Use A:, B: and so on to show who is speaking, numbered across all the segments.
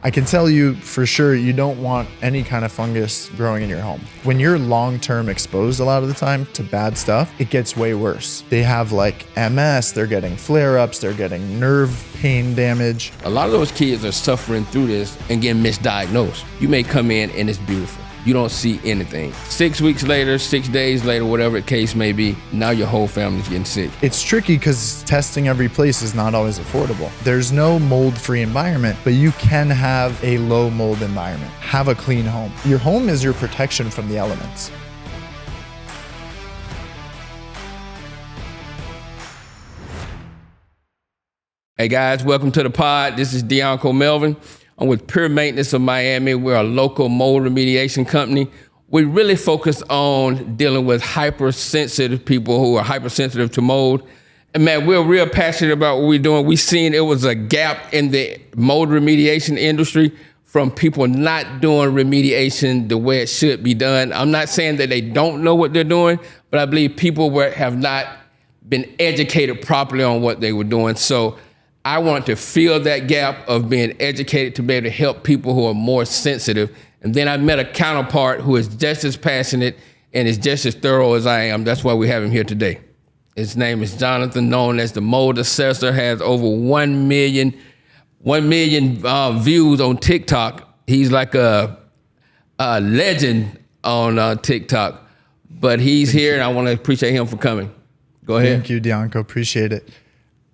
A: I can tell you for sure you don't want any kind of fungus growing in your home. When you're long-term exposed a lot of the time to bad stuff, it gets way worse. They have like MS, they're getting flare-ups, they're getting nerve pain damage.
B: A lot of those kids are suffering through this and getting misdiagnosed. You may come in and it's beautiful. You don't see anything. 6 weeks later, 6 days later, whatever the case may be, now your whole family's getting sick.
A: It's tricky because testing every place is not always affordable. There's no mold-free environment, but you can have a low mold environment. Have a clean home. Your home is your protection from the elements.
B: Hey guys, welcome to the pod. This is Deonko Melvin. I'm with Pure Maintenance of Miami. We're a local mold remediation company. We really focus on dealing with hypersensitive people who are hypersensitive to mold. And man, we're real passionate about what we're doing. We seen it was a gap in the mold remediation industry from people not doing remediation the way it should be done. I'm not saying that they don't know what they're doing, but I believe people have not been educated properly on what they were doing. So I want to fill that gap of being educated to be able to help people who are more sensitive. And then I met a counterpart who is just as passionate and is just as thorough as I am. That's why we have him here today. His name is Jonathan, known as the Mold Assessor, has over 1 million views on TikTok. He's like a legend on TikTok, but he's here and I want to appreciate him for coming. Go ahead.
A: Thank you, Deonko. Appreciate it.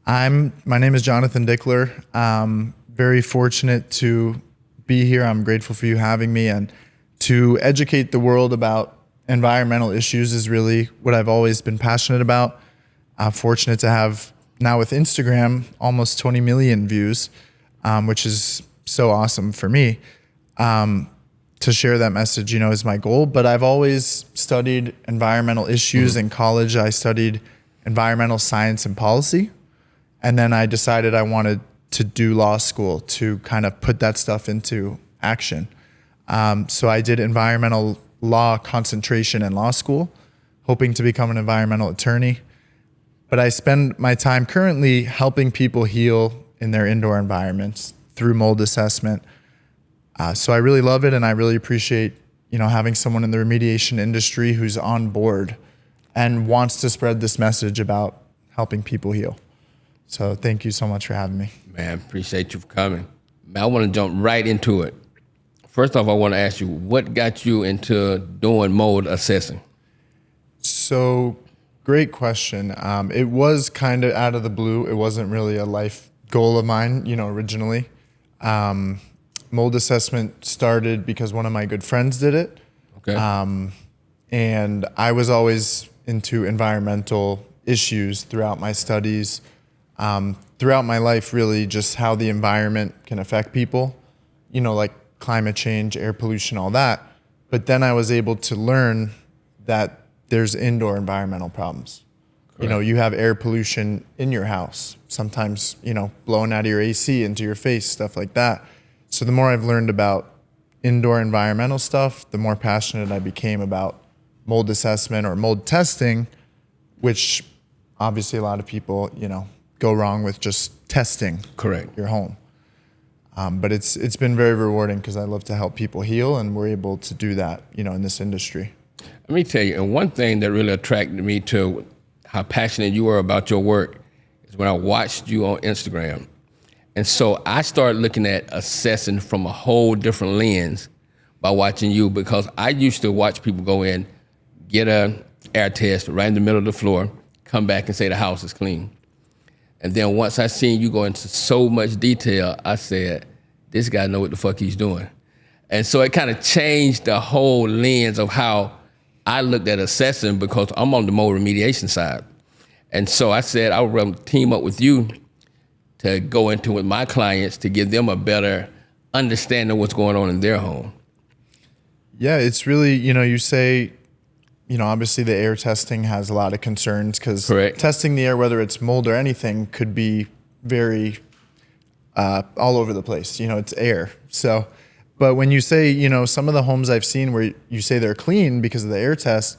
A: My name is Jonathan Dickler. Very fortunate to be here. I'm grateful for you having me, and to educate the world about environmental issues is really what I've always been passionate about. I'm fortunate to have now with Instagram almost 20 million views, which is so awesome for me. To share that message, is my goal, but I've always studied environmental issues. In college, I studied environmental science and policy. And then I decided I wanted to do law school to kind of put that stuff into action. So I did environmental law concentration in law school, hoping to become an environmental attorney. But I spend my time currently helping people heal in their indoor environments through mold assessment. So I really love it, and I really appreciate, having someone in the remediation industry who's on board and wants to spread this message about helping people heal. So thank you so much for having me.
B: Man, appreciate you for coming. Man, I want to jump right into it. First off, I want to ask you, what got you into doing mold assessing?
A: So great question. It was kind of out of the blue. It wasn't really a life goal of mine, originally. Mold assessment started because one of my good friends did it.
B: Okay.
A: And I was always into environmental issues throughout my studies. Throughout my life, really just how the environment can affect people, like climate change, air pollution, all that. But then I was able to learn that there's indoor environmental problems.
B: Correct.
A: You have air pollution in your house, sometimes, blowing out of your AC into your face, stuff like that. So the more I've learned about indoor environmental stuff, the more passionate I became about mold assessment or mold testing, which obviously a lot of people, go wrong with just testing
B: Correct.
A: your home. But it's been very rewarding because I love to help people heal, and we're able to do that, in this industry.
B: Let me tell you, and one thing that really attracted me to how passionate you are about your work is when I watched you on Instagram. And so I started looking at assessing from a whole different lens by watching you, because I used to watch people go in, get an air test right in the middle of the floor, come back and say the house is clean. And then once I seen you go into so much detail, I said, this guy know what the fuck he's doing. And so it kind of changed the whole lens of how I looked at assessing, because I'm on the mold remediation side. And so I said I would rather team up with you to go into with my clients to give them a better understanding of what's going on in their home.
A: Yeah, it's really, you say, obviously the air testing has a lot of concerns because testing the air, whether it's mold or anything, could be very all over the place. It's air. So, but when you say, some of the homes I've seen where you say they're clean because of the air test,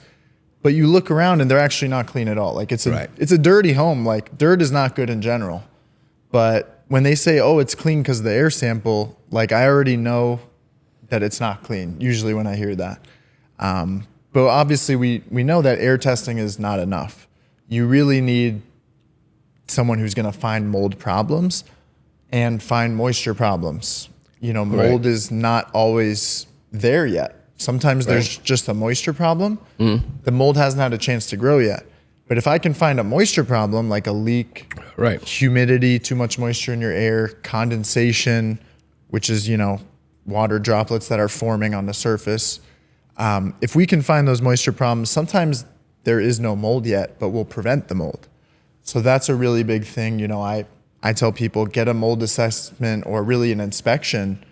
A: but you look around and they're actually not clean at all. Like it's a dirty home. Like dirt is not good in general. But when they say, oh, it's clean because of the air sample, Like I already know that it's not clean, usually when I hear that. But obviously we know that air testing is not enough. You really need someone who's gonna find mold problems and find moisture problems. You know, mold is not always there yet. Sometimes there's just a moisture problem. The mold hasn't had a chance to grow yet. But if I can find a moisture problem, like a leak, humidity, too much moisture in your air, condensation, which is, you know, water droplets that are forming on the surface. If we can find those moisture problems, sometimes there is no mold yet, but we'll prevent the mold. So that's a really big thing. You know, I tell people, get a mold assessment or really an inspection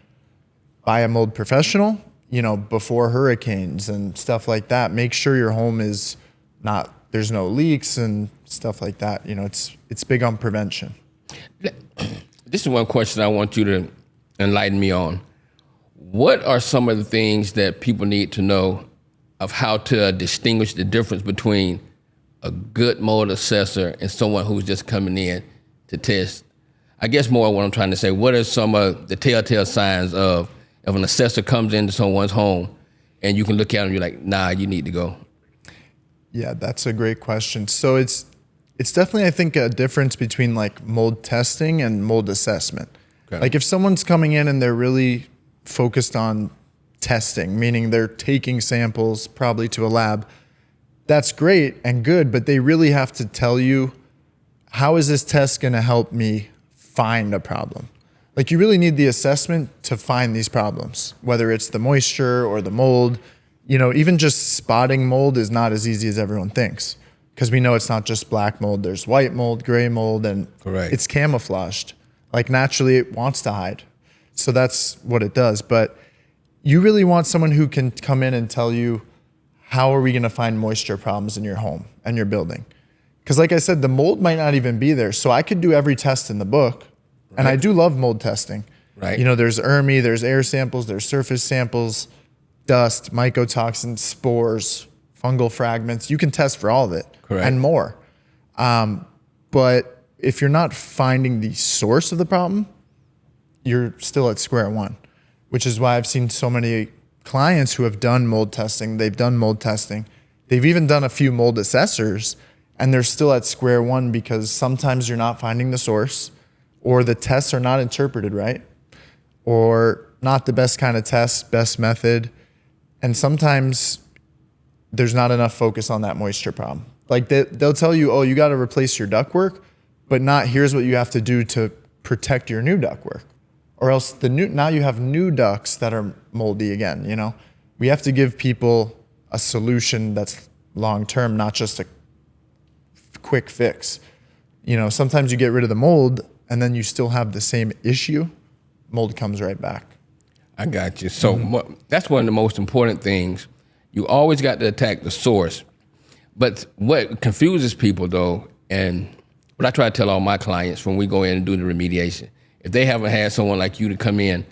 A: by a mold professional, you know, before hurricanes and stuff like that. Make sure your home is not, there's no leaks and stuff like that. You know, it's big on prevention.
B: This is one question I want you to enlighten me on. What are some of the things that people need to know of how to distinguish the difference between a good mold assessor and someone who's just coming in to test? I guess more what I'm trying to say, what are some of the telltale signs of if an assessor comes into someone's home and you can look at them and you're like, nah, you need to go?
A: Yeah, that's a great question. So it's definitely, I think, a difference between like mold testing and mold assessment. Okay. Like if someone's coming in and they're really focused on testing, meaning they're taking samples probably to a lab, that's great and good, but they really have to tell you, how is this test going to help me find a problem? Like you really need the assessment to find these problems, whether it's the moisture or the mold. You know, even just spotting mold is not as easy as everyone thinks, because we know it's not just black mold. There's white mold, gray mold, and it's camouflaged. Like naturally it wants to hide. So that's what it does. But you really want someone who can come in and tell you, how are we going to find moisture problems in your home and your building? Because like I said, the mold might not even be there. So I could do every test in the book. And I do love mold testing. You know, there's ERMI, there's air samples, there's surface samples, dust, mycotoxins, spores, fungal fragments. You can test for all of it and more. But if you're not finding the source of the problem, you're still at square one, which is why I've seen so many clients who have done mold testing. They've done mold testing. They've even done a few mold assessors, and they're still at square one because sometimes you're not finding the source, or the tests are not interpreted right, or not the best kind of test, best method. And sometimes there's not enough focus on that moisture problem. Like they'll tell you, oh, you got to replace your ductwork, but not here's what you have to do to protect your new ductwork. Or else now you have new ducts that are moldy again, you know? We have to give people a solution that's long-term, not just a quick fix. You know, sometimes you get rid of the mold and then you still have the same issue, mold comes right back.
B: I got you. So that's one of the most important things. You always got to attack the source. But what confuses people though, and what I try to tell all my clients when we go in and do the remediation, if they haven't had someone like you to come in,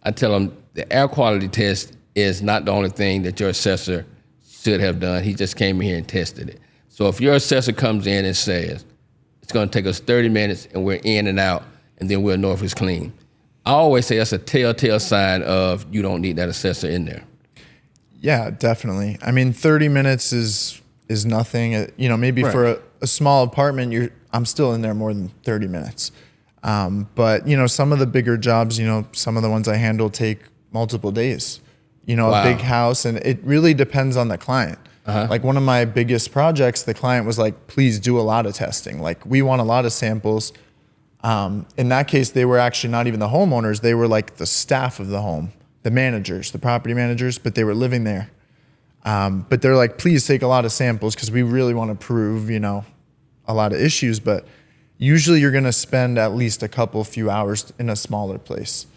B: I tell them the air quality test is not the only thing that your assessor should have done. He just came in here and tested it. So if your assessor comes in and says, it's gonna take us 30 minutes and we're in and out, and then we'll know if it's clean, I always say that's a telltale sign of you don't need that assessor in there. Yeah,
A: definitely. I mean, 30 minutes is nothing. You know, maybe for a small apartment, I'm still in there more than 30 minutes. But, you know, some of the bigger jobs, you know, some of the ones I handle take multiple days. You know, a big house, and it really depends on the client. Like one of my biggest projects, the client was like, please do a lot of testing. Like we want a lot of samples. In that case, they were actually not even the homeowners. They were like the staff of the home, the managers, the property managers, but they were living there. But they're like, please take a lot of samples because we really want to prove, you know, a lot of issues. But usually you're going to spend at least a few hours in a smaller place.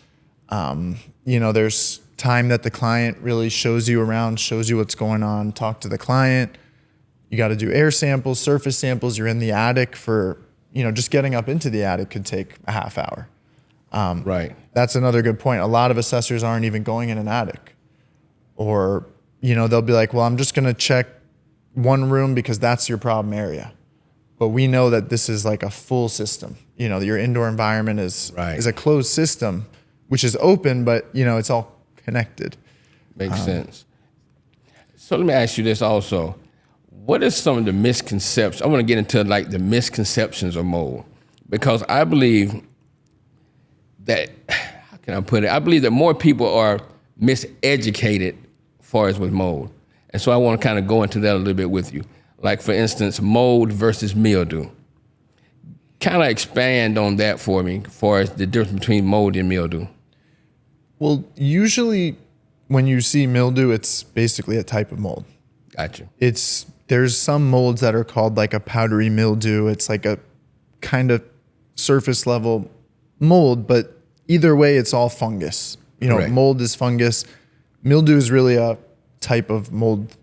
A: You know, there's time that the client really shows you around, shows you what's going on, talk to the client. You got to do air samples, surface samples. You're in the attic for, you know, just getting up into the attic could take a half hour. That's another good point. A lot of assessors aren't even going in an attic. Or, you know, they'll be like, well, I'm just going to check one room because that's your problem area. But we know that this is like a full system. You know, your indoor environment is a closed system. which is open, but it's all connected.
B: Makes sense. So let me ask you this also. What is some of the misconceptions? I want to get into like the misconceptions of mold, because I believe that, how can I put it? I believe that more people are miseducated as far as with mold. And so I want to kind of go into that a little bit with you. Like, for instance, mold versus mildew. Kind of expand on that for me as far as the difference between mold and mildew.
A: Well, usually when you see mildew, it's basically a type of mold.
B: Gotcha.
A: There's some molds that are called like a powdery mildew. It's like a kind of surface level mold, but either way, it's all fungus.
B: Correct.
A: Mold is fungus. Mildew is really a type of mold,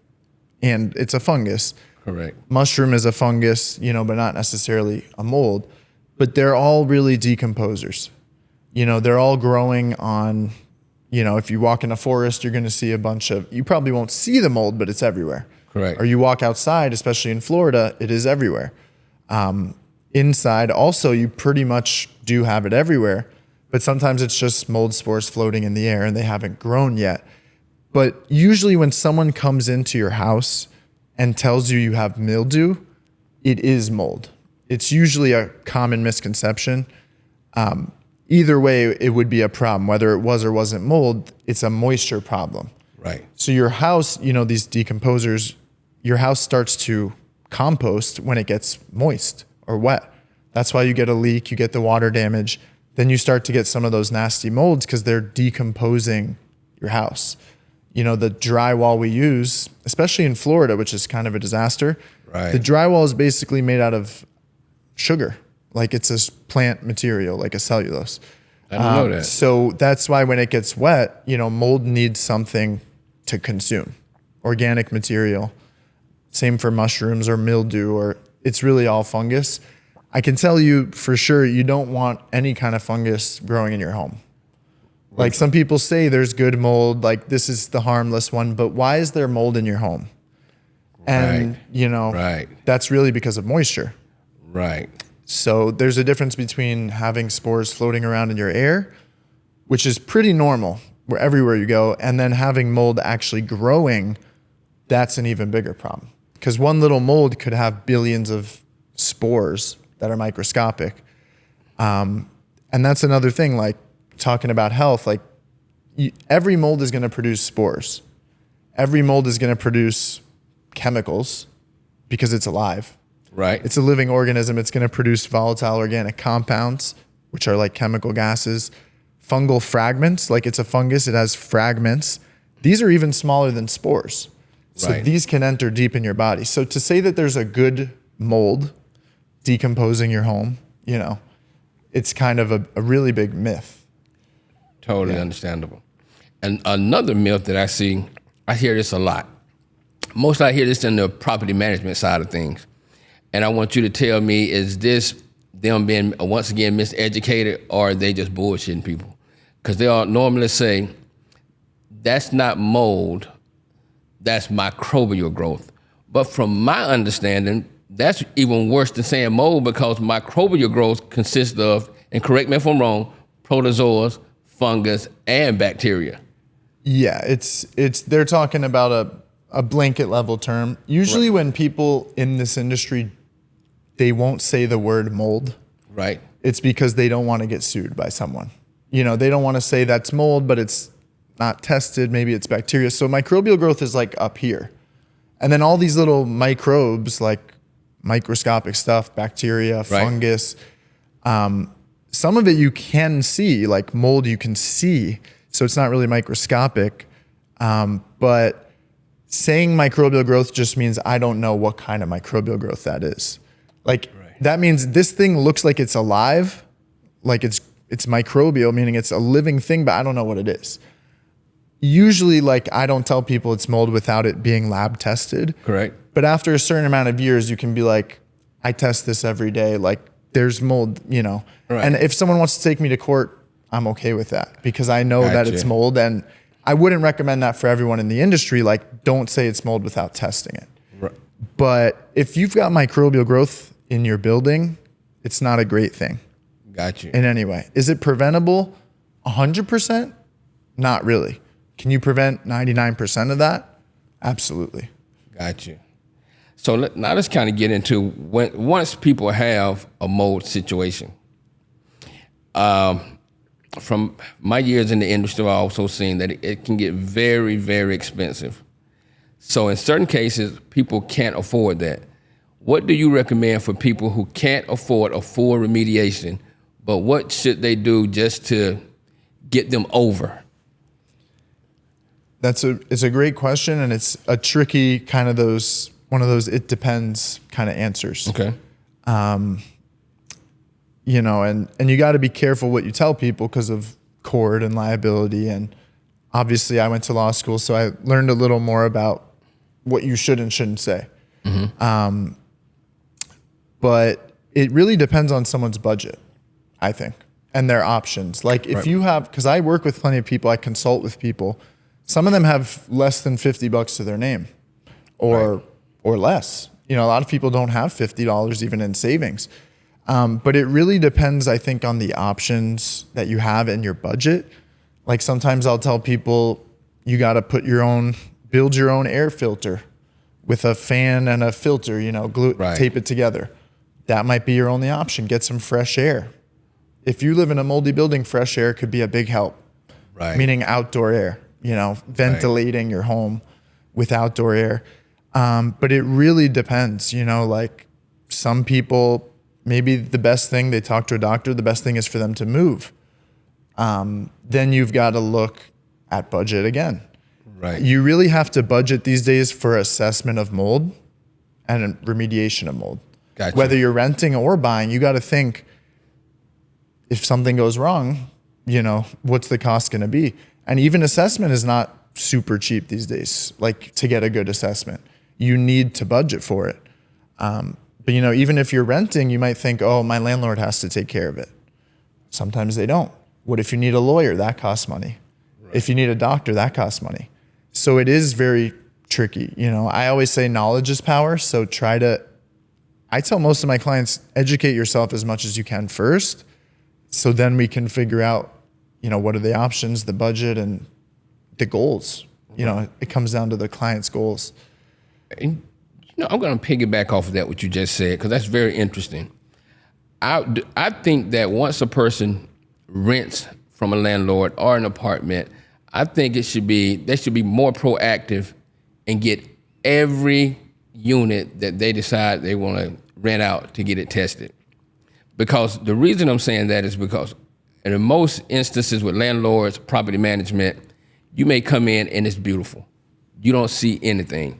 A: and it's a fungus.
B: Correct.
A: Mushroom is a fungus, but not necessarily a mold. But they're all really decomposers. They're all growing on, if you walk in a forest, you're going to see a bunch of, you probably won't see the mold, but it's everywhere.
B: Correct.
A: Or you walk outside, especially in Florida, it is everywhere. Inside, also, you pretty much do have it everywhere. But sometimes it's just mold spores floating in the air and they haven't grown yet. But usually when someone comes into your house and tells you you have mildew, it is mold. It's usually a common misconception. Either way, it would be a problem. Whether it was or wasn't mold, it's a moisture problem.
B: Right.
A: So your house, these decomposers, your house starts to compost when it gets moist or wet. That's why you get a leak, you get the water damage. Then you start to get some of those nasty molds because they're decomposing your house. The drywall we use, especially in Florida, which is kind of a disaster.
B: Right.
A: The drywall is basically made out of sugar. Like it's a plant material, like a cellulose.
B: I didn't know that.
A: So that's why when it gets wet, mold needs something to consume. Organic material. Same for mushrooms or mildew, or it's really all fungus. I can tell you for sure you don't want any kind of fungus growing in your home. Like some people say there's good mold, like this is the harmless one, but why is there mold in your home? And,
B: Right.
A: that's really because of moisture.
B: Right.
A: So there's a difference between having spores floating around in your air, which is pretty normal everywhere you go, and then having mold actually growing, that's an even bigger problem. Because one little mold could have billions of spores that are microscopic. And that's another thing, like talking about health, like every mold is going to produce spores. Every mold is going to produce chemicals because it's alive.
B: Right.
A: It's a living organism. It's going to produce volatile organic compounds, which are like chemical gases, fungal fragments, like it's a fungus, it has fragments. These are even smaller than spores. So
B: Right.
A: these can enter deep in your body. So to say that there's a good mold decomposing your home, it's kind of a really big myth.
B: Totally understandable. And another myth that I see, I hear this a lot. Mostly I hear this in the property management side of things. And I want you to tell me, is this them being, once again, miseducated, or are they just bullshitting people? Because they'll normally say, that's not mold, that's microbial growth. But from my understanding, that's even worse than saying mold, because microbial growth consists of, and correct me if I'm wrong, protozoas, fungus, and bacteria.
A: Yeah, it's they're talking about a blanket level term. Usually when people in this industry, they won't say the word mold.
B: Right.
A: It's because they don't want to get sued by someone. They don't want to say that's mold, but it's not tested. Maybe it's bacteria. So microbial growth is like up here. And then all these little microbes, like microscopic stuff, bacteria, fungus, some of it you can see, like mold you can see. So it's not really microscopic. But saying microbial growth just means I don't know what kind of microbial growth that is. Like that means this thing looks like it's alive, like it's microbial, meaning it's a living thing, but I don't know what it is. Usually, like I don't tell people it's mold without it being lab tested.
B: Correct.
A: But after a certain amount of years, you can be like, I test this every day. Like there's mold,
B: Right.
A: And if someone wants to take me to court, I'm okay with that because I know that it's mold, and I wouldn't recommend that for everyone in the industry. Like don't say it's mold without testing it.
B: Right.
A: But if you've got microbial growth in your building, it's not a great thing.
B: Got you.
A: In any way. Is it preventable? 100%? Not really. Can you prevent 99% of that? Absolutely.
B: Got you. So now let's kind of get into once people have a mold situation. From my years in the industry, I've also seen that it can get very, very expensive. So in certain cases, people can't afford that. What do you recommend for people who can't afford a full remediation, but what should they do just to get them over?
A: It's a great question, and it's a tricky kind of one of those it depends kind of answers.
B: Okay.
A: You know, and you got to be careful what you tell people because of court and liability. And obviously I went to law school, so I learned a little more about what you should and shouldn't say. Mm-hmm. But it really depends on someone's budget, I think, and their options. Like if you have, because I work with plenty of people, I consult with people. Some of them have less than $50 to their name or less. You know, a lot of people don't have $50 even in savings. But it really depends, I think, on the options that you have in your budget. Like sometimes I'll tell people you got to build your own air filter with a fan and a filter, you know, tape it together. That might be your only option. Get some fresh air. If you live in a moldy building, fresh air could be a big help. Right. Meaning outdoor air, you know, ventilating your home with outdoor air. But it really depends, you know, like some people, maybe the best thing, they talk to a doctor, the best thing is for them to move. Then you've got to look at budget again. Right. You really have to budget these days for assessment of mold and remediation of mold. Gotcha. Whether you're renting or buying, you got to think if something goes wrong, you know, what's the cost going to be? And even assessment is not super cheap these days, like to get a good assessment. You need to budget for it. But, you know, even if you're renting, you might think, oh, my landlord has to take care of it. Sometimes they don't. What if you need a lawyer? That costs money. Right. If you need a doctor, that costs money. So it is very tricky. You know, I always say knowledge is power. So I tell most of my clients, educate yourself as much as you can first. So then we can figure out, you know, what are the options, the budget, and the goals. You know, it comes down to the client's goals.
B: And, you know, I'm going to piggyback off of that, what you just said, because that's very interesting. I think that once a person rents from a landlord or an apartment, I think they should be more proactive and get every unit that they decide they want to rent out to get it tested. Because the reason I'm saying that is because in most instances with landlords, property management, you may come in and it's beautiful. You don't see anything.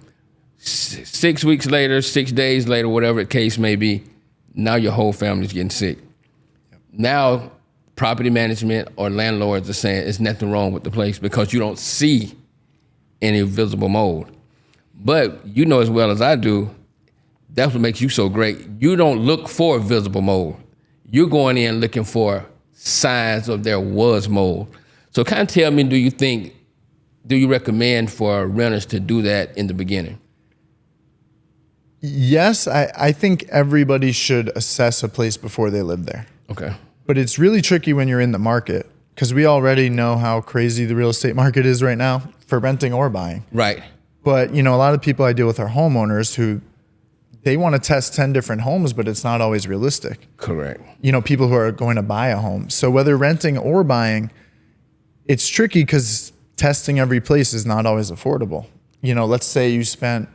B: 6 weeks later, 6 days later, whatever the case may be, now your whole family's getting sick. Yep. Now, property management or landlords are saying there's nothing wrong with the place because you don't see any visible mold. But you know as well as I do, that's what makes you so great. You don't look for visible mold. You're going in looking for signs of there was mold. So kind of tell me, do you recommend for renters to do that in the beginning?
A: Yes, I think everybody should assess a place before they live there.
B: Okay.
A: But it's really tricky when you're in the market because we already know how crazy the real estate market is right now for renting or buying.
B: Right.
A: But, you know, a lot of people I deal with are homeowners who they want to test 10 different homes, but it's not always realistic.
B: Correct.
A: You know, people who are going to buy a home. So whether renting or buying, it's tricky because testing every place is not always affordable. You know, let's say you spent,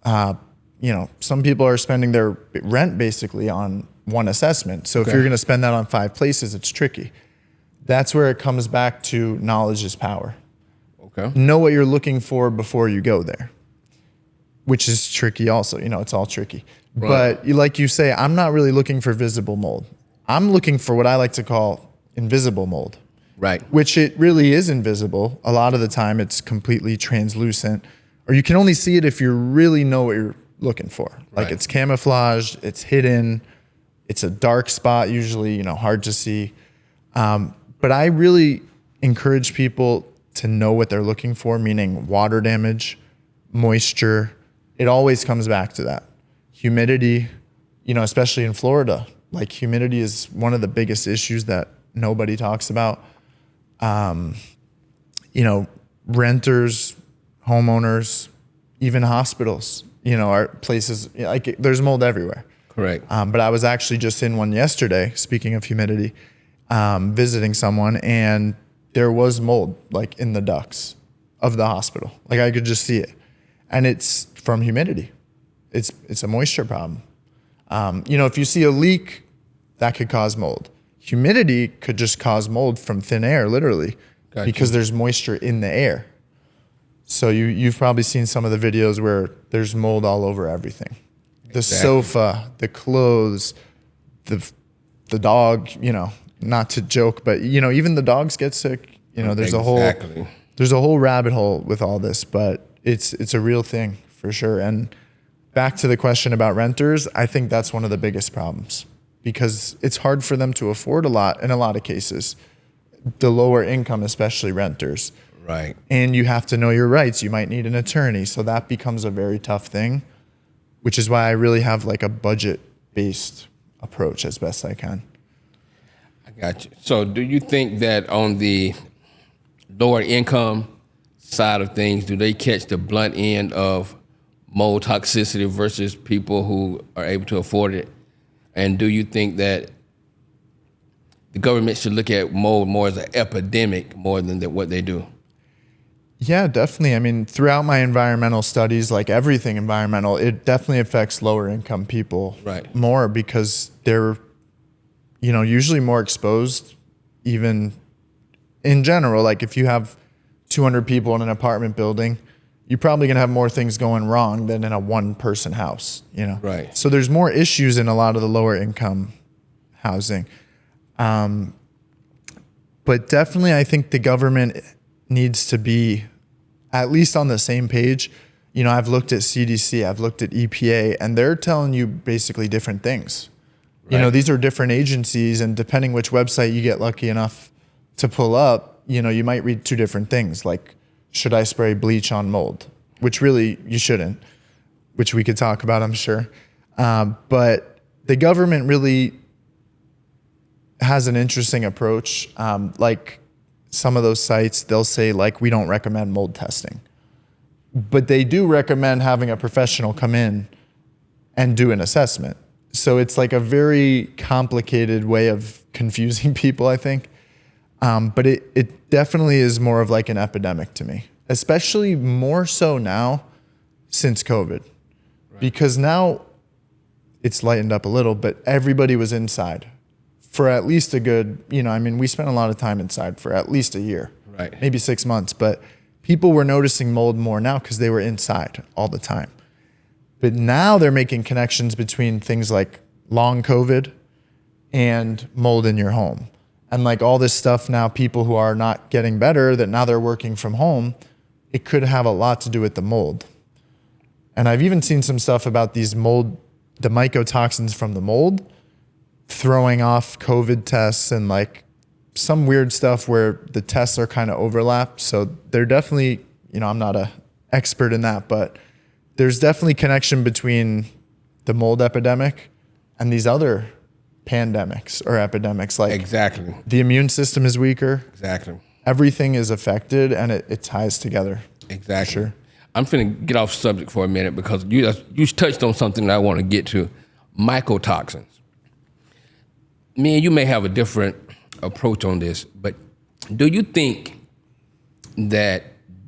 A: you know, some people are spending their rent basically on one assessment. So if you're going to spend that on 5 places, it's tricky. That's where it comes back to knowledge is power. Okay. Know what you're looking for before you go there, which is tricky also. You know, it's all tricky. Right. But like you say, I'm not really looking for visible mold. I'm looking for what I like to call invisible mold. Right. Which it really is invisible. A lot of the time it's completely translucent, or you can only see it if you really know what you're looking for. Like it's camouflaged, it's hidden, it's a dark spot usually, you know, hard to see. But I really encourage people to know what they're looking for, meaning water damage, moisture. It always comes back to that. Humidity, you know, especially in Florida, like humidity is one of the biggest issues that nobody talks about. Renters, homeowners, even hospitals, are places like there's mold everywhere.
B: Correct.
A: But I was actually just in one yesterday, speaking of humidity, visiting someone, and there was mold like in the ducts of the hospital. Like I could just see it. And it's from humidity. It's a moisture problem. If you see a leak, that could cause mold. Humidity could just cause mold from thin air, literally, because there's moisture in the air. So you've probably seen some of the videos where there's mold all over everything. The sofa, the clothes, the dog, not to joke, but even the dogs get sick. There's a whole rabbit hole with all this, but it's a real thing for sure. And back to the question about renters, I think that's one of the biggest problems because it's hard for them to afford a lot in a lot of cases, the lower income, especially renters.
B: Right.
A: And you have to know your rights. You might need an attorney. So that becomes a very tough thing, which is why I really have like a budget-based approach as best I can.
B: I got you. So do you think that on the lower income side of things, do they catch the blunt end of mold toxicity versus people who are able to afford it? And do you think that the government should look at mold more as an epidemic more than what they do?
A: Yeah, definitely. I mean, throughout my environmental studies, like everything environmental, it definitely affects lower income people more because they're, usually more exposed even in general. Like if you have 200 people in an apartment building, you're probably going to have more things going wrong than in a one-person house,
B: Right.
A: So there's more issues in a lot of the lower income housing. But definitely I think the government needs to be at least on the same page. I've looked at CDC, I've looked at EPA, and they're telling you basically different things. Right. These are different agencies, and depending which website you get lucky enough to pull up, you might read two different things, like, should I spray bleach on mold? Which really you shouldn't, which we could talk about, I'm sure. But the government really has an interesting approach. Like some of those sites, they'll say like, we don't recommend mold testing, but they do recommend having a professional come in and do an assessment. So it's like a very complicated way of confusing people, I think. But it definitely is more of like an epidemic to me, especially more so now since COVID, because now it's lightened up a little, but everybody was inside for at least a good, we spent a lot of time inside for at least a year, maybe 6 months, but people were noticing mold more now because they were inside all the time. But now they're making connections between things like long COVID and mold in your home. And like all this stuff now, people who are not getting better, that now they're working from home, it could have a lot to do with the mold. And I've even seen some stuff about these mold, the mycotoxins from the mold, throwing off COVID tests and like some weird stuff where the tests are kind of overlapped. So they're definitely, I'm not an expert in that, but there's definitely connection between the mold epidemic and these other pandemics or epidemics. Like the immune system is weaker. Everything is affected and it ties together.
B: Sure. I'm finna get off subject for a minute because you touched on something that I want to get to, mycotoxins. Me and you may have a different approach on this, but do you think that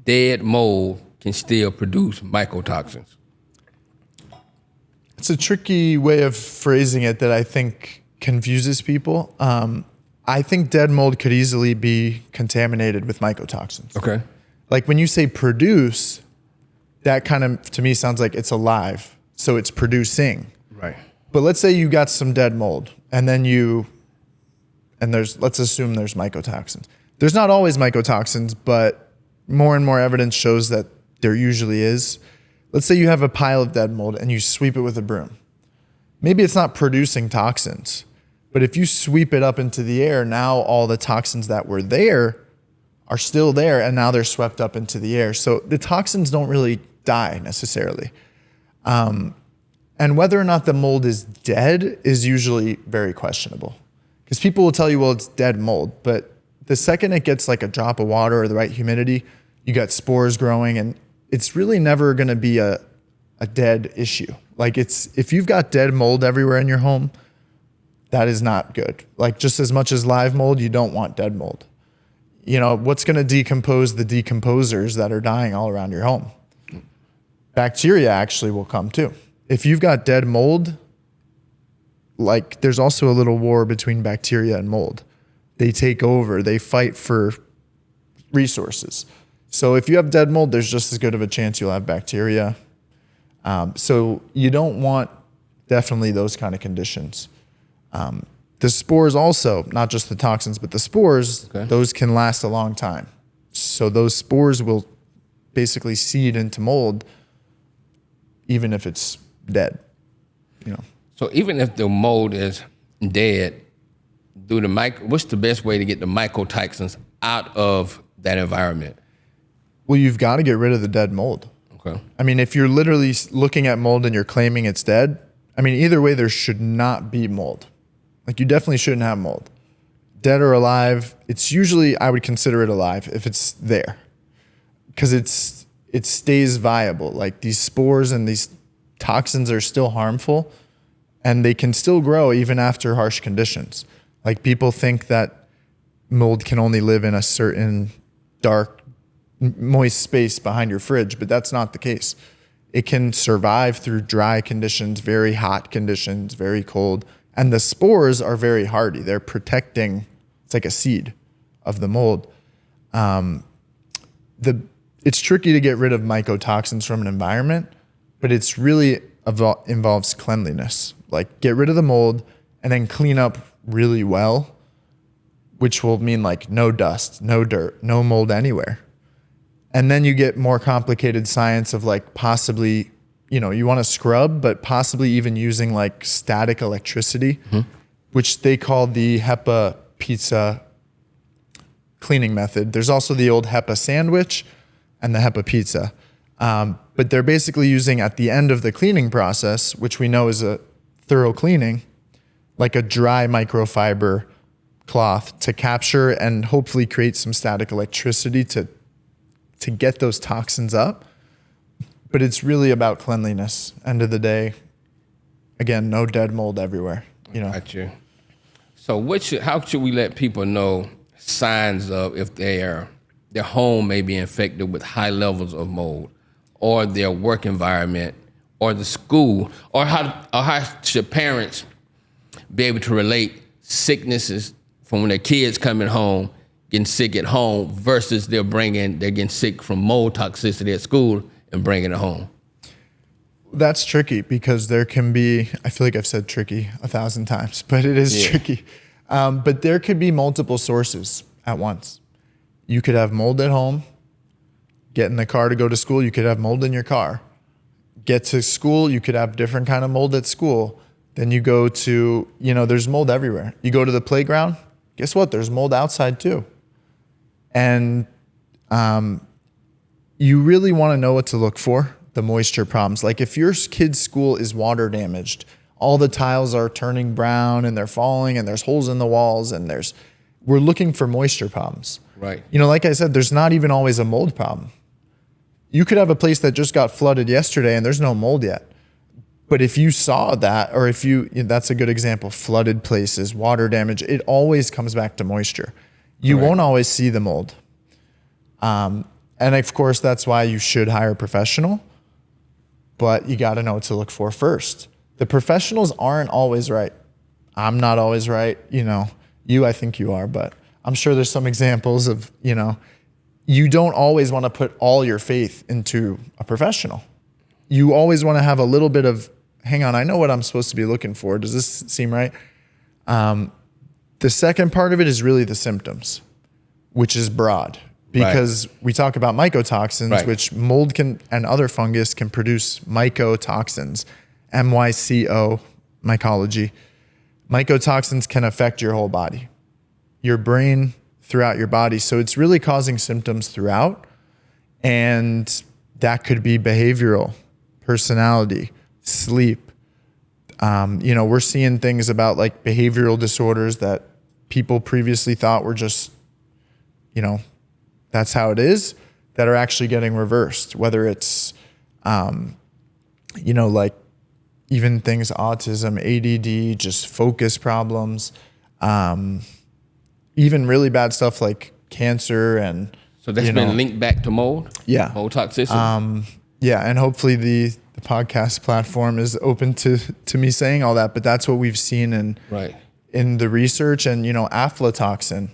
B: dead mold can still produce mycotoxins?
A: It's a tricky way of phrasing it that I think confuses people. I think dead mold could easily be contaminated with mycotoxins.
B: Okay.
A: Like when you say produce, that kind of, to me, sounds like it's alive. So it's producing.
B: Right.
A: But let's say you got some dead mold and then let's assume there's mycotoxins. There's not always mycotoxins, but more and more evidence shows that there usually is. Let's say you have a pile of dead mold and you sweep it with a broom. Maybe it's not producing toxins, but if you sweep it up into the air, now all the toxins that were there are still there and now they're swept up into the air. So the toxins don't really die necessarily. And whether or not the mold is dead is usually very questionable Because people will tell you, well, it's dead mold. But the second it gets like a drop of water or the right humidity, you got spores growing, and it's really never going to be a dead issue. Like if you've got dead mold everywhere in your home, that is not good. Like just as much as live mold, you don't want dead mold. You know, what's going to decompose the decomposers that are dying all around your home? Bacteria actually will come too. If you've got dead mold, like there's also a little war between bacteria and mold. They take over, they fight for resources. So if you have dead mold, there's just as good of a chance you'll have bacteria. So you don't want definitely those kind of conditions. The spores also, not just the toxins, but the spores, those can last a long time. So those spores will basically seed into mold even if it's dead, you know.
B: So even if the mold is dead, what's the best way to get the mycotoxins out of that environment?
A: Well, you've got to get rid of the dead mold.
B: Okay.
A: I mean, if you're literally looking at mold and you're claiming it's dead, I mean, either way, there should not be mold. Like you definitely shouldn't have mold. Dead or alive, it's usually, I would consider it alive if it's there. Because it stays viable. Like these spores and these toxins are still harmful and they can still grow even after harsh conditions. Like people think that mold can only live in a certain dark, moist space behind your fridge, but that's not the case. It can survive through dry conditions, very hot conditions, very cold. And the spores are very hardy. They're protecting, it's like a seed of the mold. It's tricky to get rid of mycotoxins from an environment, but it's really involves cleanliness. Like get rid of the mold and then clean up really well, which will mean like no dust, no dirt, no mold anywhere. And then you get more complicated science of like possibly, you know, you want to scrub, but possibly even using like static electricity, which they call the HEPA pizza cleaning method. There's also the old HEPA sandwich and the HEPA pizza. But they're basically using at the end of the cleaning process, which we know is a thorough cleaning, like a dry microfiber cloth to capture and hopefully create some static electricity to get those toxins up. But it's really about cleanliness. End of the day, again, no dead mold everywhere. You know.
B: Got you. So how should we let people know signs of if their home may be infected with high levels of mold, or their work environment, or the school, or how should parents be able to relate sicknesses from when their kids coming home, getting sick at home, versus they're getting sick from mold toxicity at school and bringing it home?
A: That's tricky because there can be, I feel like I've said tricky 1,000 times, but it is tricky. But there could be multiple sources at once. You could have mold at home, get in the car to go to school, you could have mold in your car. Get to school, you could have different kind of mold at school. Then you go to, there's mold everywhere. You go to the playground, guess what? There's mold outside too. And you really want to know what to look for, the moisture problems. Like if your kid's school is water damaged, all the tiles are turning brown and they're falling and there's holes in the walls and we're looking for moisture problems.
B: Right.
A: Like I said, there's not even always a mold problem. You could have a place that just got flooded yesterday and there's no mold yet. But if you saw that, or that's a good example, flooded places, water damage, it always comes back to moisture. You won't always see the mold. And of course, that's why you should hire a professional, but you got to know what to look for first. The professionals aren't always right. I'm not always right. I think you are, but I'm sure there's some examples of, you don't always want to put all your faith into a professional. You always want to have a little bit of, hang on, I know what I'm supposed to be looking for. Does this seem right? The second part of it is really the symptoms, which is broad. Because we talk about mycotoxins, which mold can and other fungus can produce mycotoxins, MYCO, mycology. Mycotoxins can affect your whole body, your brain, throughout your body. So it's really causing symptoms throughout. And that could be behavioral, personality, sleep. We're seeing things about like behavioral disorders that people previously thought were just, you know, that's how it is, that are actually getting reversed, whether it's, you know, like even things, autism, ADD, just focus problems, even really bad stuff like cancer. And
B: So that's been linked back to mold?
A: Yeah.
B: Mold toxicity?
A: Yeah, and hopefully the podcast platform is open to me saying all that, but that's what we've seen in the research. And, you know, aflatoxin,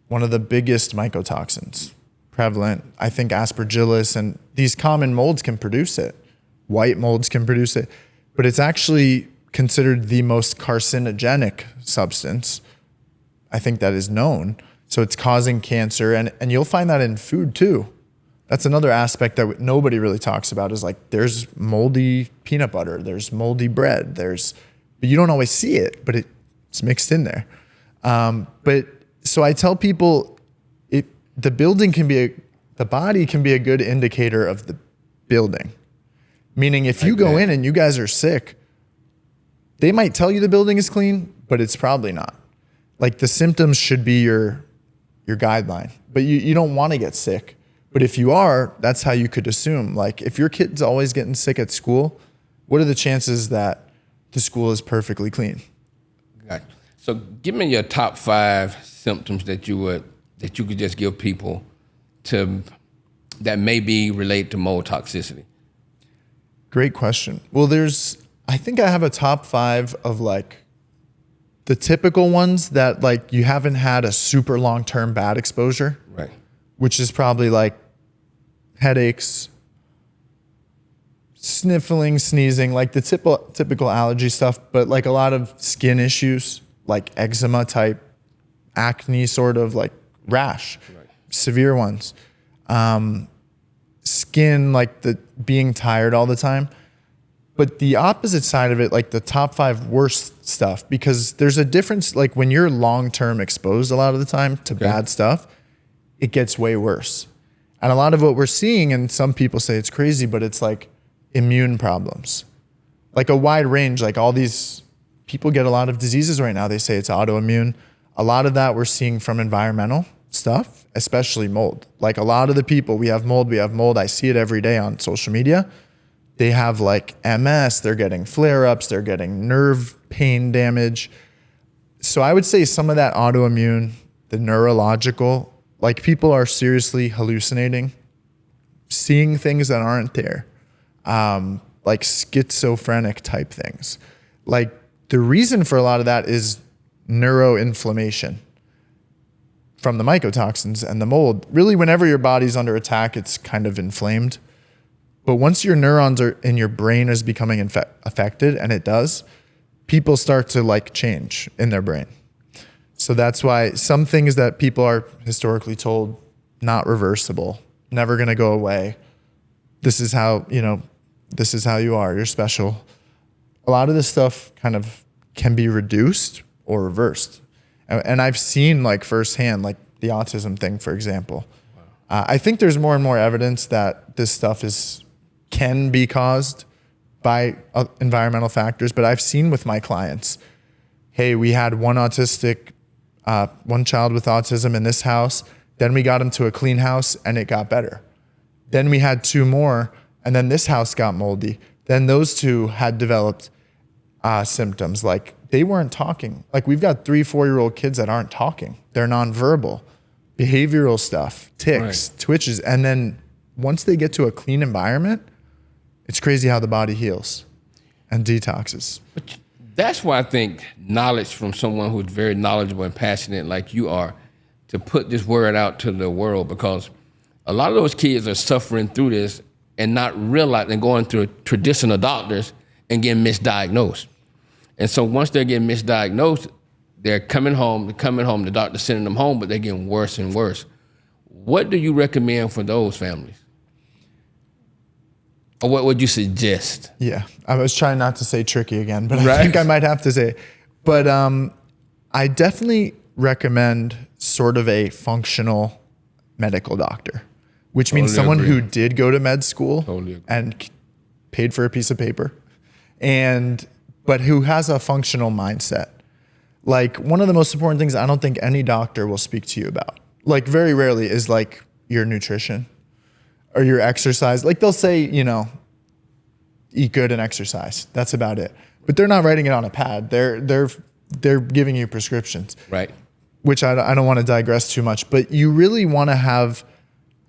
A: one of the biggest mycotoxins prevalent, I think aspergillus and these common molds can produce it. White molds can produce it, but it's actually considered the most carcinogenic substance, I think, that is known. So it's causing cancer, and you'll find that in food too. That's another aspect that nobody really talks about, is like there's moldy peanut butter, there's moldy bread, but you don't always see it, but it's mixed in there. But so I tell people, the body can be a good indicator of the building. Meaning if you go in and you guys are sick, they might tell you the building is clean, but it's probably not. Like the symptoms should be your guideline, but you don't want to get sick. But if you are, that's how you could assume. Like if your kid's always getting sick at school, what are the chances that the school is perfectly clean?
B: Got you. So give me your top 5 symptoms that you could just give people that may be related to mold toxicity.
A: Great question. Well, I think I have a top 5 of like the typical ones that like you haven't had a super long-term bad exposure.
B: Right.
A: Which is probably like headaches, sniffling, sneezing, like the typical allergy stuff, but like a lot of skin issues, like eczema type, acne, sort of like rash, severe ones. Skin, like the being tired all the time. But the opposite side of it, like the top 5 worst stuff, because there's a difference, like when you're long-term exposed a lot of the time to bad stuff, it gets way worse. And a lot of what we're seeing, and some people say it's crazy, but it's like immune problems. Like a wide range, like all these people get a lot of diseases right now. They say it's autoimmune. A lot of that we're seeing from environmental stuff, especially mold. Like a lot of the people, we have mold. I see it every day on social media. They have like MS, they're getting flare-ups, they're getting nerve pain damage. So I would say some of that autoimmune, the neurological, like people are seriously hallucinating, seeing things that aren't there, like schizophrenic type things. Like the reason for a lot of that is neuroinflammation from the mycotoxins and the mold. Really, whenever your body's under attack, it's kind of inflamed. But once your neurons are in your brain is becoming affected, and it does, people start to like change in their brain. So that's why some things that people are historically told not reversible, never going to go away. This is how you are. You're special. A lot of this stuff kind of can be reduced or reversed. And I've seen like firsthand, like the autism thing, for example. Wow. I think there's more and more evidence that this stuff can be caused by environmental factors. But I've seen with my clients, hey, we had one child with autism in this house. Then we got him to a clean house and it got better. Then we had 2 more, and then this house got moldy. Then those 2 had developed symptoms, like they weren't talking. Like we've got 3-4-year-old kids that aren't talking. They're nonverbal, behavioral stuff, tics, twitches. And then once they get to a clean environment, it's crazy how the body heals and detoxes.
B: But that's why I think knowledge from someone who's very knowledgeable and passionate like you are, to put this word out to the world, because a lot of those kids are suffering through this and not realizing, going through traditional doctors and getting misdiagnosed. And so once they're getting misdiagnosed, they're coming home, the doctor's sending them home, but they're getting worse and worse. What do you recommend for those families? Or what would you suggest?
A: Yeah, I was trying not to say tricky again, but I think I might have to say it. But I definitely recommend sort of a functional medical doctor, which means someone who did go to med school and paid for a piece of paper, but who has a functional mindset. Like one of the most important things I don't think any doctor will speak to you about, like very rarely, is like your nutrition or your exercise. Like they'll say, you know, eat good and exercise. That's about it. But they're not writing it on a pad. They're giving you prescriptions.
B: Right.
A: Which I don't want to digress too much, but you really want to have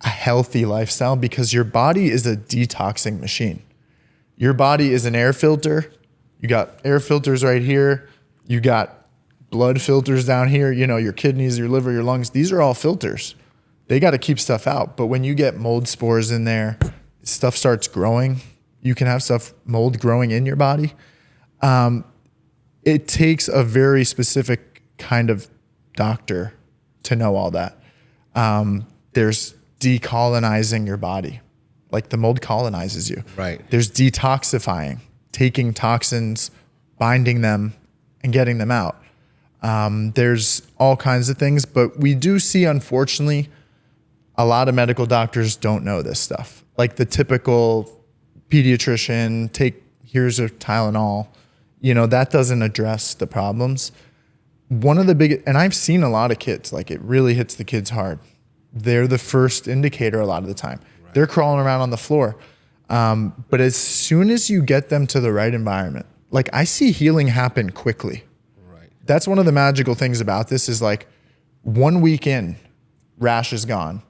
A: a healthy lifestyle because your body is a detoxing machine. Your body is an air filter. You got air filters right here. You got blood filters down here. You know, your kidneys, your liver, your lungs, these are all filters. They got to keep stuff out. But when you get mold spores in there, stuff starts growing. You can have mold growing in your body. It takes a very specific kind of doctor to know all that. There's decolonizing your body. Like the mold colonizes you.
B: Right.
A: There's detoxifying, taking toxins, binding them, and getting them out. There's all kinds of things, but we do see, unfortunately, a lot of medical doctors don't know this stuff. Like the typical pediatrician, here's a Tylenol, you know, that doesn't address the problems. One of the big, and I've seen a lot of kids, like it really hits the kids hard. They're the first indicator a lot of the time. Right. They're crawling around on the floor. But as soon as you get them to the right environment, like I see healing happen quickly.
B: Right.
A: That's one of the magical things about this is like 1 week in, rash is gone.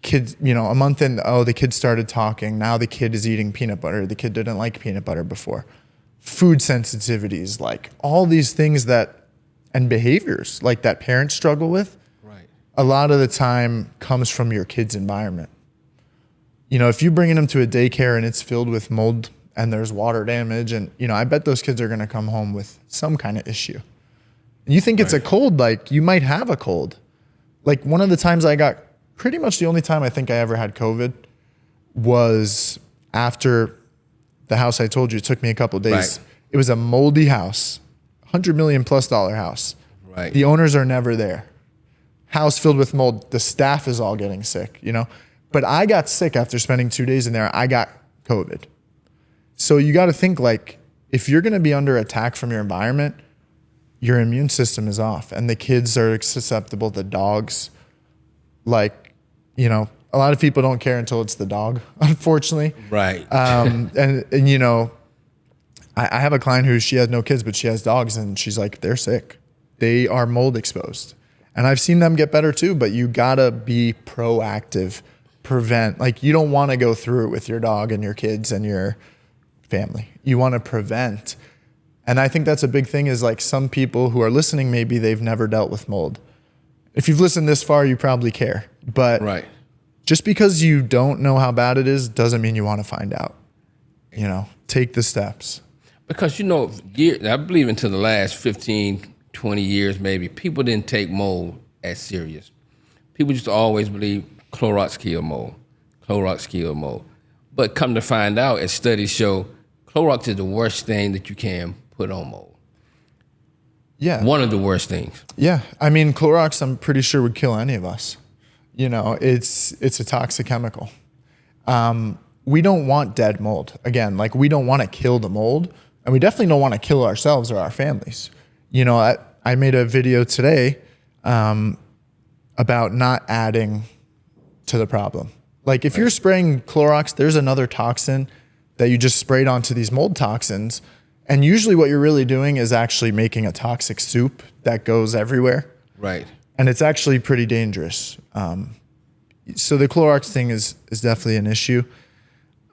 A: Kids, you know, a month in, the kid started talking. Now the kid is eating peanut butter. The kid didn't like peanut butter before. Food sensitivities, like all these things and behaviors like that parents struggle with,
B: right,
A: a lot of the time comes from your kid's environment. You know, if you're bringing them to a daycare and it's filled with mold and there's water damage and, you know, I bet those kids are going to come home with some kind of issue. And you think it's a cold, like you might have a cold. Like one of the times pretty much the only time I think I ever had COVID was after the house I told you. It took me a couple of days.
B: Right.
A: It was a moldy house, $100 million+ house.
B: Right.
A: The owners are never there. House filled with mold. The staff is all getting sick, you know? But I got sick after spending 2 days in there. I got COVID. So you got to think like, if you're going to be under attack from your environment, your immune system is off and the kids are susceptible to dogs. Like, you know, a lot of people don't care until it's the dog, unfortunately.
B: Right.
A: And you know, I have a client she has no kids, but she has dogs and she's like, they're sick. They are mold exposed. And I've seen them get better too, but you gotta be proactive, prevent. Like you don't want to go through it with your dog and your kids and your family. You want to prevent. And I think that's a big thing is like some people who are listening, maybe they've never dealt with mold. If you've listened this far, you probably care. But
B: right.
A: Just because you don't know how bad it is doesn't mean you want to find out. You know, take the steps.
B: Because, you know, I believe into the last 15, 20 years maybe, people didn't take mold as serious. People just always believe Clorox kill mold. Clorox kill mold. But come to find out, as studies show, Clorox is the worst thing that you can put on mold.
A: Yeah.
B: One of the worst things.
A: Yeah. I mean, Clorox, I'm pretty sure would kill any of us. You know, it's a toxic chemical. We don't want dead mold. Again, like we don't want to kill the mold, and we definitely don't want to kill ourselves or our families. You know, I made a video today about not adding to the problem. Like if you're spraying Clorox, there's another toxin that you just sprayed onto these mold toxins. And usually what you're really doing is actually making a toxic soup that goes everywhere.
B: Right.
A: And it's actually pretty dangerous. So the Clorox thing is definitely an issue.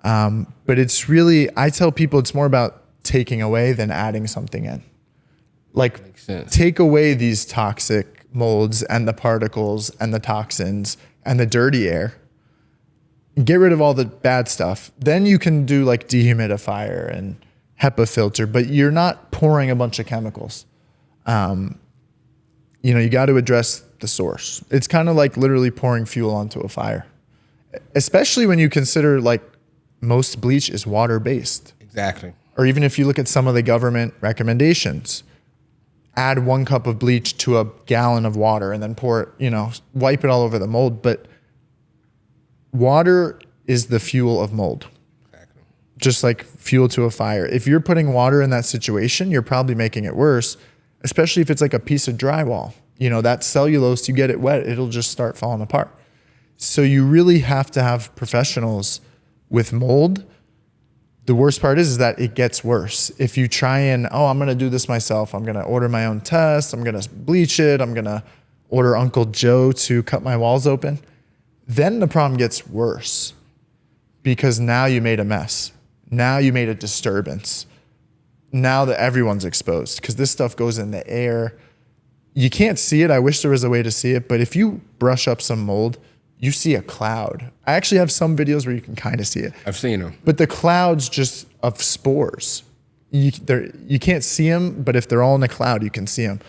A: But it's really, I tell people it's more about taking away than adding something in. Like take away these toxic molds and the particles and the toxins and the dirty air. Get rid of all the bad stuff. Then you can do like dehumidifier and HEPA filter, but you're not pouring a bunch of chemicals. You know, you got to address the source. It's kind of like literally pouring fuel onto a fire, especially when you consider like most bleach is water-based.
B: Exactly.
A: Or even if you look at some of the government recommendations, add 1 cup of bleach to a gallon of water and then pour it, you know, wipe it all over the mold. But water is the fuel of mold. Exactly. Just like fuel to a fire. If you're putting water in that situation, you're probably making it worse. especially if it's like a piece of drywall. That cellulose, you get it wet, it'll just start falling apart. So you really have to have professionals with mold. The worst part is that it gets worse. If you try and, I'm going to do this myself. I'm going to order my own test. I'm going to bleach it. I'm going to order Uncle Joe to cut my walls open. Then the problem gets worse because now you made a mess. Now you made a disturbance. Now that everyone's exposed because this stuff goes in the air. You can't see it. I wish there was a way to see it. But if you brush up some mold, you see a cloud. I actually have some videos where you can kind of see it.
B: I've seen them.
A: But the clouds just of spores. You can't see them, but if they're all in a cloud, you can see them.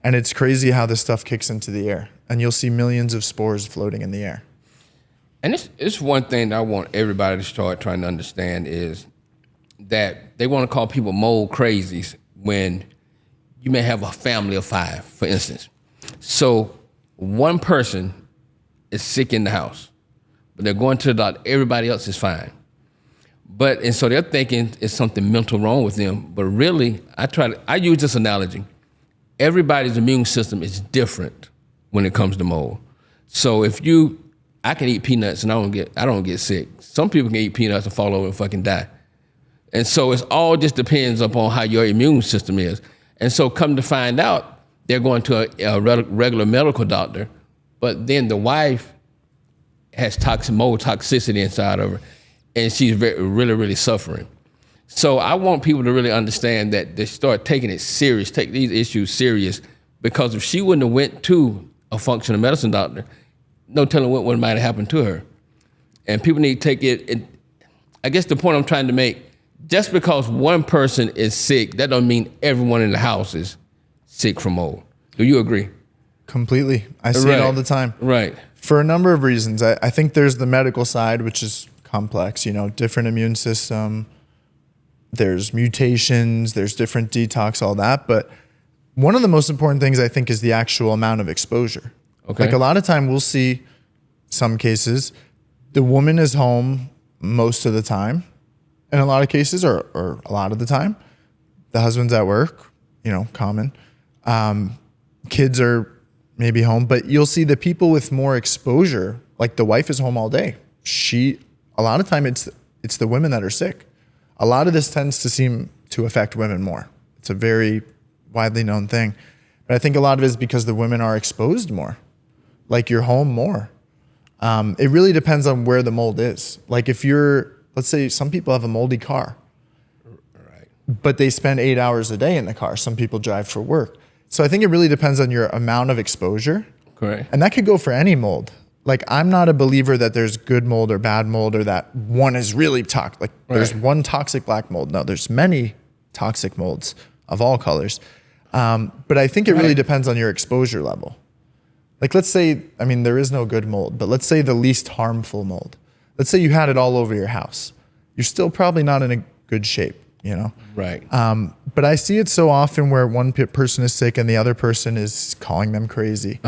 A: And it's crazy how this stuff kicks into the air. And you'll see millions of spores floating in the air.
B: And it's one thing that I want everybody to start trying to understand is that they want to call people mold crazies when you may have a family of 5, for instance. So one person is sick in the house, but they're going to the doctor. Everybody else is fine. And so they're thinking it's something mental wrong with them. But really, I use this analogy. Everybody's immune system is different when it comes to mold. So I can eat peanuts and I don't get sick. Some people can eat peanuts and fall over and fucking die. And so it's all just depends upon how your immune system is. And so come to find out, they're going to a regular medical doctor, but then the wife has mold toxicity inside of her, and she's really, really suffering. So I want people to really understand that they start taking it serious, take these issues serious, because if she wouldn't have went to a functional medicine doctor, no telling what might have happened to her. And people need to take it. I guess the point I'm trying to make, just because one person is sick, that don't mean everyone in the house is sick from mold. Do you agree?
A: Completely. I see it all the time.
B: Right.
A: For a number of reasons. I think there's the medical side, which is complex, different immune system. There's mutations, there's different detox, all that. But one of the most important things I think is the actual amount of exposure.
B: Okay.
A: Like a lot of time we'll see some cases, the woman is home most of the time. In a lot of cases, or a lot of the time, the husband's at work, common. Kids are maybe home, but you'll see the people with more exposure, like the wife is home all day. A lot of time it's the women that are sick. A lot of this tends to seem to affect women more. It's a very widely known thing. But I think a lot of it is because the women are exposed more. Like you're home more. It really depends on where the mold is. Like let's say some people have a moldy car, right, but they spend 8 hours a day in the car. Some people drive for work. So I think it really depends on your amount of exposure.
B: Correct.
A: And that could go for any mold. Like I'm not a believer that there's good mold or bad mold or that one is really toxic. Like there's one toxic black mold. No, there's many toxic molds of all colors. But I think it really depends on your exposure level. Like let's say, there is no good mold, but let's say the least harmful mold. Let's say you had it all over your house. You're still probably not in a good shape,
B: Right.
A: But I see it so often where one person is sick and the other person is calling them crazy,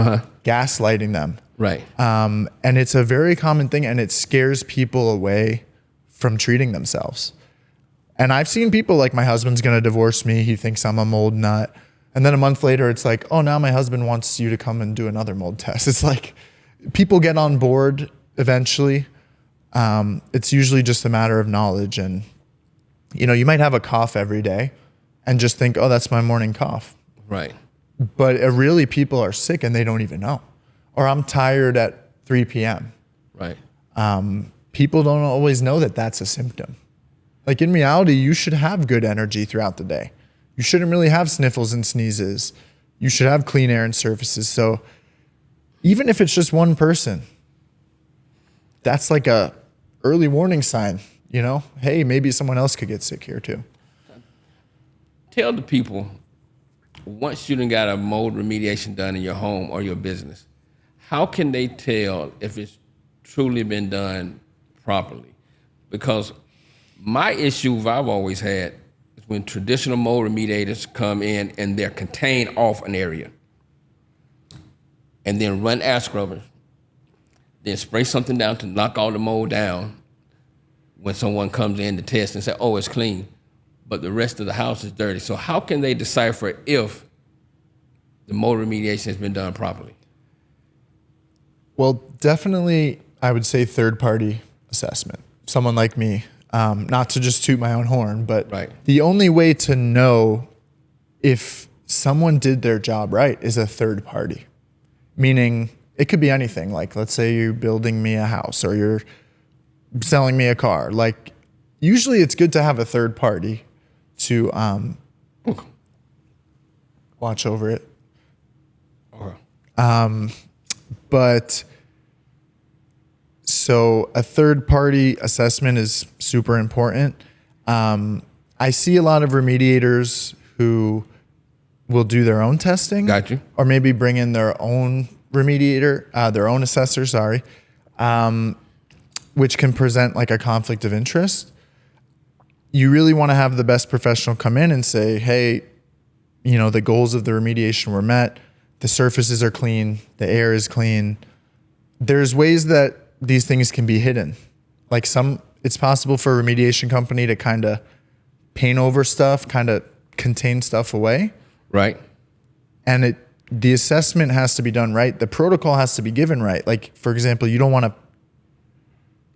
A: gaslighting them.
B: Right.
A: And it's a very common thing, and it scares people away from treating themselves. And I've seen people like, my husband's going to divorce me. He thinks I'm a mold nut. And then a month later, it's like, oh, now my husband wants you to come and do another mold test. It's like people get on board eventually. It's usually just a matter of knowledge. And, you might have a cough every day and just think, oh, that's my morning cough.
B: Right.
A: But really, people are sick and they don't even know. Or I'm tired at 3 p.m.
B: Right.
A: People don't always know that that's a symptom. Like in reality, you should have good energy throughout the day. You shouldn't really have sniffles and sneezes. You should have clean air and surfaces. So even if it's just one person, that's like a early warning sign, hey, maybe someone else could get sick here too.
B: Tell the people, once you done got a mold remediation done in your home or your business, how can they tell if it's truly been done properly? Because my issue I've always had is when traditional mold remediators come in and they're contained off an area and then run air scrubbers, then spray something down to knock all the mold down when someone comes in to test and say, oh, it's clean, but the rest of the house is dirty. So how can they decipher if the mold remediation has been done properly?
A: Well, definitely, I would say third-party assessment. Someone like me, not to just toot my own horn, but
B: Right.
A: the only way to know if someone did their job right is a third party. Meaning, it could be anything. Like, let's say you're building me a house or you're selling me a car. Like, usually it's good to have a third party to watch over it.
B: Okay.
A: But so a third party assessment is super important. I see a lot of remediators who will do their own testing.
B: Got you.
A: Or maybe bring in their own remediator, their own assessor, sorry, which can present like a conflict of interest. You really want to have the best professional come in and say, hey, you know, the goals of the remediation were met. The surfaces are clean. The air is clean. There's ways that these things can be hidden. Like it's possible for a remediation company to kind of paint over stuff, kind of contain stuff away.
B: Right.
A: And the assessment has to be done right. The protocol has to be given right. Like, for example, you don't want to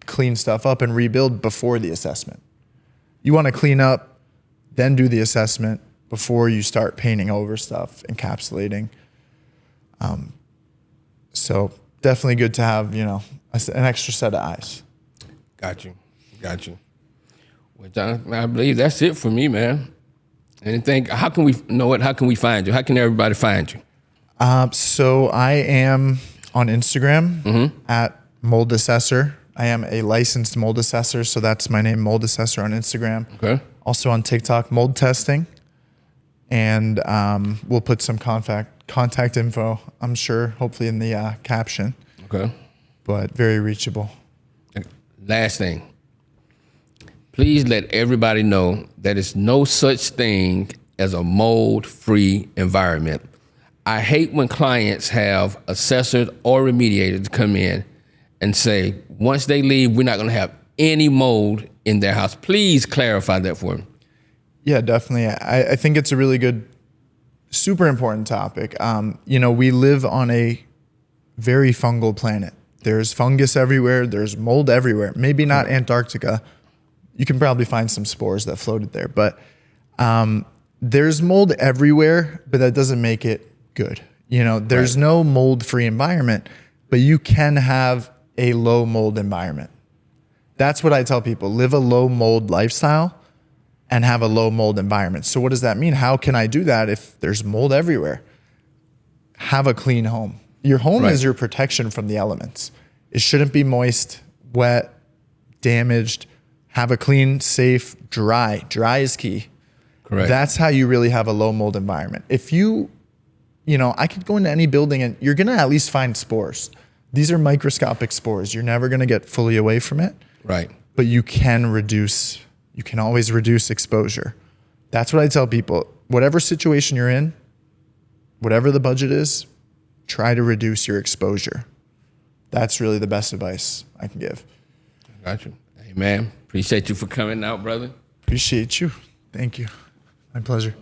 A: clean stuff up and rebuild before the assessment. You want to clean up, then do the assessment before you start painting over stuff, encapsulating. So definitely good to have, you know, an extra set of eyes.
B: Got you. Well, Jonathan, I believe that's it for me, man. Anything? How can we know it? How can we find you? How can everybody find you?
A: So I am on Instagram at Mold Assessor. I am a licensed mold assessor, so that's my name, Mold Assessor on Instagram.
B: Okay.
A: Also on TikTok, Mold Testing. And we'll put some contact info, I'm sure, hopefully in the caption.
B: Okay.
A: But very reachable.
B: Last thing. Please let everybody know that it's no such thing as a mold-free environment. I hate when clients have assessors or remediators come in and say, once they leave, we're not going to have any mold in their house. Please clarify that for me.
A: Yeah, definitely. I think it's a really good, super important topic. You know, we live on a very fungal planet. There's fungus everywhere. There's mold everywhere. Maybe not Antarctica. You can probably find some spores that floated there. But there's mold everywhere, but that doesn't make it good. You know, there's no mold-free environment, but you can have a low mold environment. That's what I tell people. Live a low mold lifestyle and have a low mold environment. So what does that mean? How can I do that if there's mold everywhere? Have a clean home. Your home is your protection from the elements. It shouldn't be moist, wet, damaged. Have a clean, safe, dry. Dry is key.
B: Correct.
A: That's how you really have a low mold environment. If you know, I could go into any building and you're going to at least find spores. These are microscopic spores. You're never going to get fully away from it.
B: Right.
A: But you can always reduce exposure. That's what I tell people. Whatever situation you're in, whatever the budget is, try to reduce your exposure. That's really the best advice I can give.
B: Got you. Hey, man. Appreciate you for coming out, brother.
A: Appreciate you. Thank you. My pleasure.